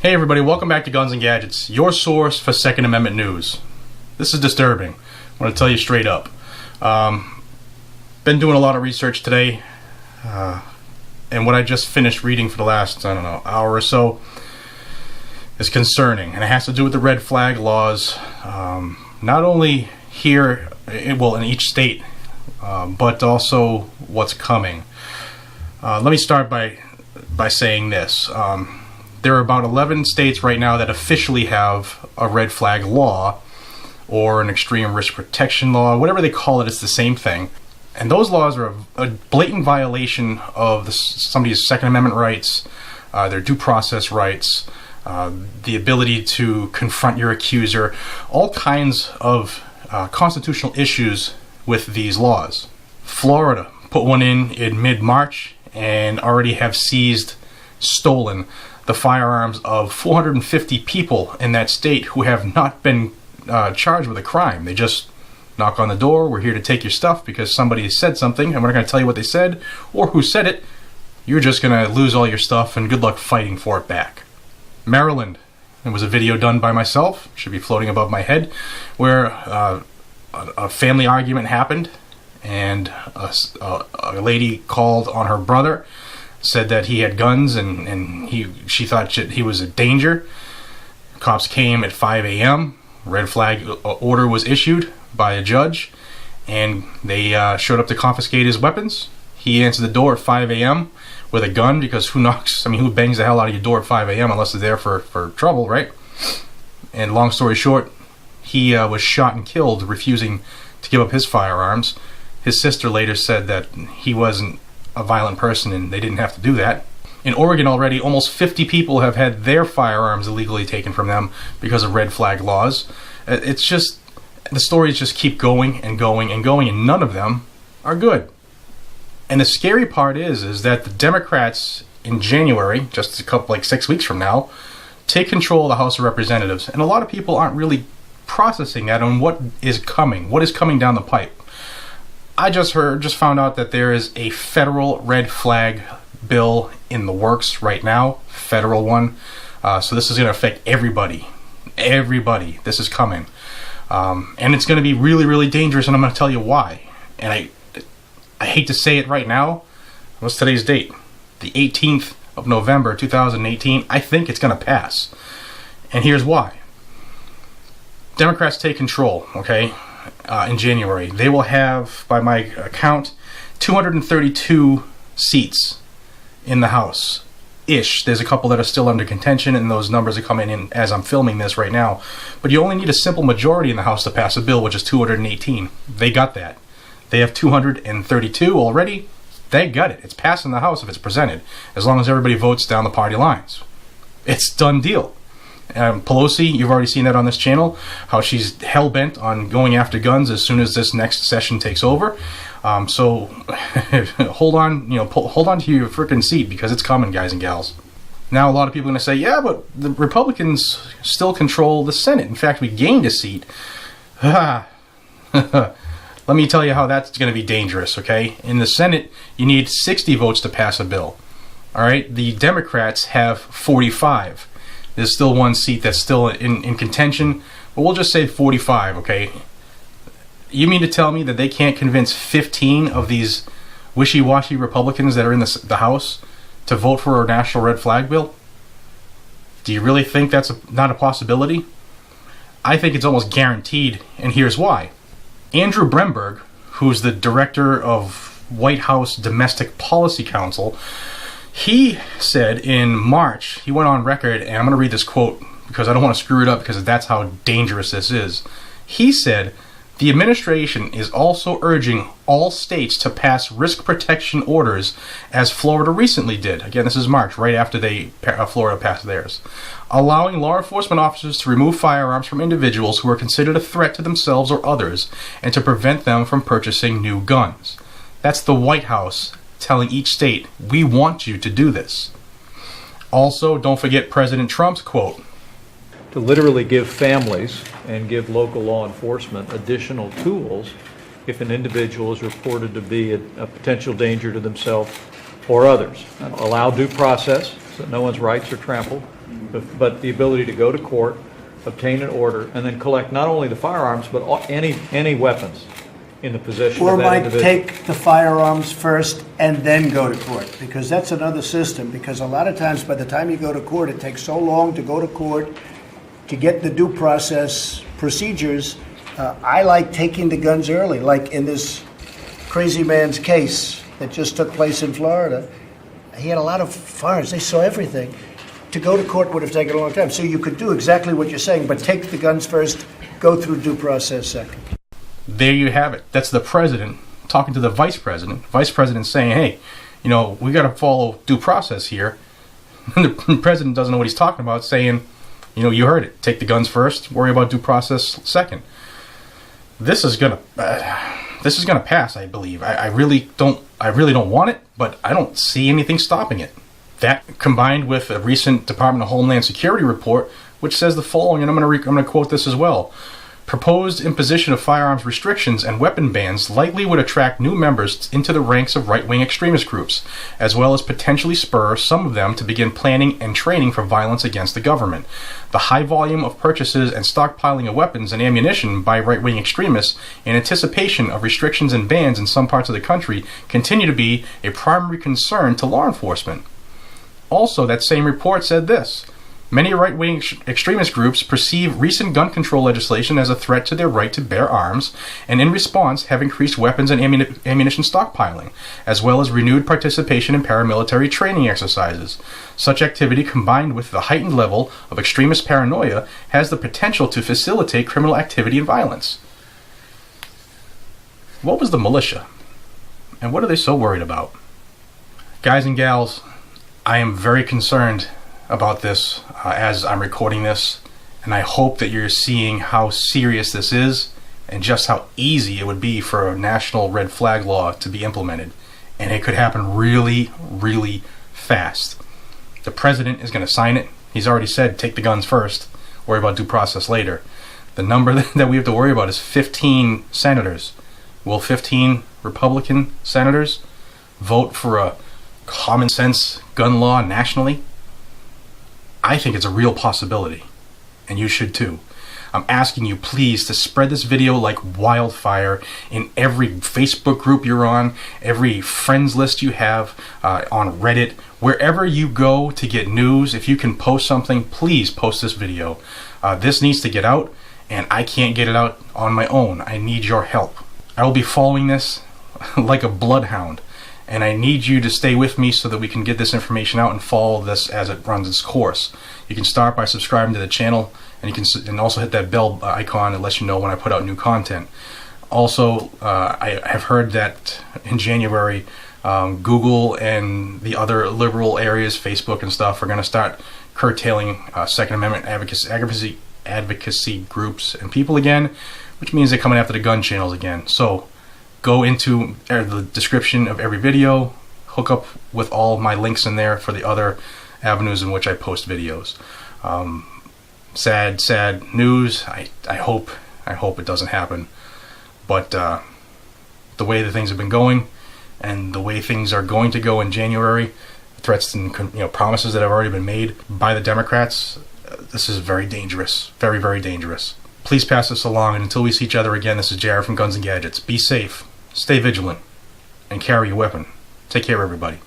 Hey everybody, welcome back to Guns and Gadgets, your source for Second Amendment news. This is disturbing. I want to tell you straight up. Been doing a lot of research today, and what I just finished reading for the last, hour or so is concerning, and it has to do with the red flag laws, not only here, in each state, but also what's coming. Let me start by saying this. There are about 11 states right now that officially have a red flag law or an extreme risk protection law, whatever they call it, it's the same thing. And those laws are a blatant violation of somebody's Second Amendment rights, their due process rights, the ability to confront your accuser, all kinds of constitutional issues with these laws. Florida put one in mid-March and already have stolen the firearms of 450 people in that state who have not been charged with a crime. They just knock on the door, we're here to take your stuff because somebody said something, and we're not going to tell you what they said or who said it. You're just going to lose all your stuff, and good luck fighting for it back. Maryland, there was a video done by myself, should be floating above my head, where a family argument happened, and a lady called on her brother, said that he had guns, and she thought he was a danger. Cops came at 5 a.m. Red flag order was issued by a judge, and they showed up to confiscate his weapons. He answered the door at 5 a.m. with a gun, because who bangs the hell out of your door at 5 a.m. unless they're there for trouble, right? And long story short, he was shot and killed, refusing to give up his firearms. His sister later said that he wasn't a violent person and they didn't have to do that. In Oregon already, almost 50 people have had their firearms illegally taken from them because of red flag laws. It's just, the stories just keep going and going and going, and none of them are good. And the scary part is that the Democrats in January, just 6 weeks from now, take control of the House of Representatives. And a lot of people aren't really processing that on what is coming down the pipe. I just found out that there is a federal red flag bill in the works right now, federal one. So this is going to affect everybody. Everybody. This is coming. And it's going to be really, really dangerous, and I'm going to tell you why. And I hate to say it right now. What's today's date? The 18th of November, 2018. I think it's going to pass. And here's why. Democrats take control, okay? In January. They will have, by my account, 232 seats in the House. Ish. There's a couple that are still under contention, and those numbers are coming in as I'm filming this right now. But you only need a simple majority in the House to pass a bill, which is 218. They got that. They have 232 already. They got it. It's passing the House if it's presented, as long as everybody votes down the party lines. It's done deal. Pelosi, you've already seen that on this channel, how she's hell-bent on going after guns as soon as this next session takes over. So hold on to your freaking seat, because it's coming, guys and gals. Now a lot of people are going to say, yeah, but the Republicans still control the Senate. In fact, we gained a seat. Let me tell you how that's going to be dangerous, okay? In the Senate, you need 60 votes to pass a bill. All right? The Democrats have 45. There's still one seat that's still in contention, but we'll just say 45, okay? You mean to tell me that they can't convince 15 of these wishy-washy Republicans that are in the House to vote for a national red flag bill? Do you really think that's not a possibility? I think it's almost guaranteed, and here's why. Andrew Bremberg, who's the director of White House Domestic Policy Council, he said in March, he went on record, and I'm going to read this quote because I don't want to screw it up, because that's how dangerous this is. He said, "The administration is also urging all states to pass risk protection orders, as Florida recently did." Again, this is March, right after Florida passed theirs. "Allowing law enforcement officers to remove firearms from individuals who are considered a threat to themselves or others, and to prevent them from purchasing new guns." That's the White House telling each state, we want you to do this. Also, don't forget President Trump's quote. To literally give families and give local law enforcement additional tools if an individual is reported to be a potential danger to themselves or others. Allow due process so that no one's rights are trampled, but the ability to go to court, obtain an order, and then collect not only the firearms, but any weapons in the possession Or of that might individual. take the firearms first and then go to court, because that's another system, because a lot of times by the time you go to court, it takes so long to go to court to get the due process procedures. I like taking the guns early, like in this crazy man's case that just took place in Florida. He had a lot of firearms. They saw everything. To go to court would have taken a long time. So you could do exactly what you're saying, but take the guns first, go through due process second. There you have it. That's the president talking to the vice president. Vice president saying, hey, you know, we got to follow due process here. And the president doesn't know what he's talking about, saying, you know, you heard it. Take the guns first, worry about due process second. This is gonna pass, I believe. I really don't want it, but I don't see anything stopping it. That, combined with a recent Department of Homeland Security report, which says the following, and I'm going to quote this as well. Proposed imposition of firearms restrictions and weapon bans likely would attract new members into the ranks of right-wing extremist groups, as well as potentially spur some of them to begin planning and training for violence against the government. The high volume of purchases and stockpiling of weapons and ammunition by right-wing extremists in anticipation of restrictions and bans in some parts of the country continue to be a primary concern to law enforcement. Also, that same report said this. Many right-wing extremist groups perceive recent gun control legislation as a threat to their right to bear arms, and in response have increased weapons and ammunition stockpiling, as well as renewed participation in paramilitary training exercises. Such activity, combined with the heightened level of extremist paranoia, has the potential to facilitate criminal activity and violence. What was the militia? And what are they so worried about? Guys and gals, I am very concerned about this as I'm recording this, and I hope that you're seeing how serious this is and just how easy it would be for a national red flag law to be implemented, and it could happen really, really fast. The president is going to sign it. He's already said take the guns first, worry about due process later. The number that we have to worry about is 15 senators. Will 15 Republican senators vote for a common sense gun law nationally? I think it's a real possibility, and you should too. I'm asking you please to spread this video like wildfire in every Facebook group you're on, every friends list you have, on Reddit, wherever you go to get news. If you can post something, please post this video. This needs to get out, and I can't get it out on my own. I need your help. I will be following this like a bloodhound, and I need you to stay with me so that we can get this information out and follow this as it runs its course. You can start by subscribing to the channel, and you can also hit that bell icon that lets you know when I put out new content. Also, I have heard that in January, Google and the other liberal areas, Facebook and stuff, are going to start curtailing Second Amendment advocacy groups and people again, which means they're coming after the gun channels again. So go into the description of every video, hook up with all my links in there for the other avenues in which I post videos. Sad news. I hope it doesn't happen. But the way that things have been going, and the way things are going to go in January, threats and promises that have already been made by the Democrats, this is very dangerous. Very, very dangerous. Please pass this along, and until we see each other again, this is Jared from Guns and Gadgets. Be safe, stay vigilant, and carry a weapon. Take care, everybody.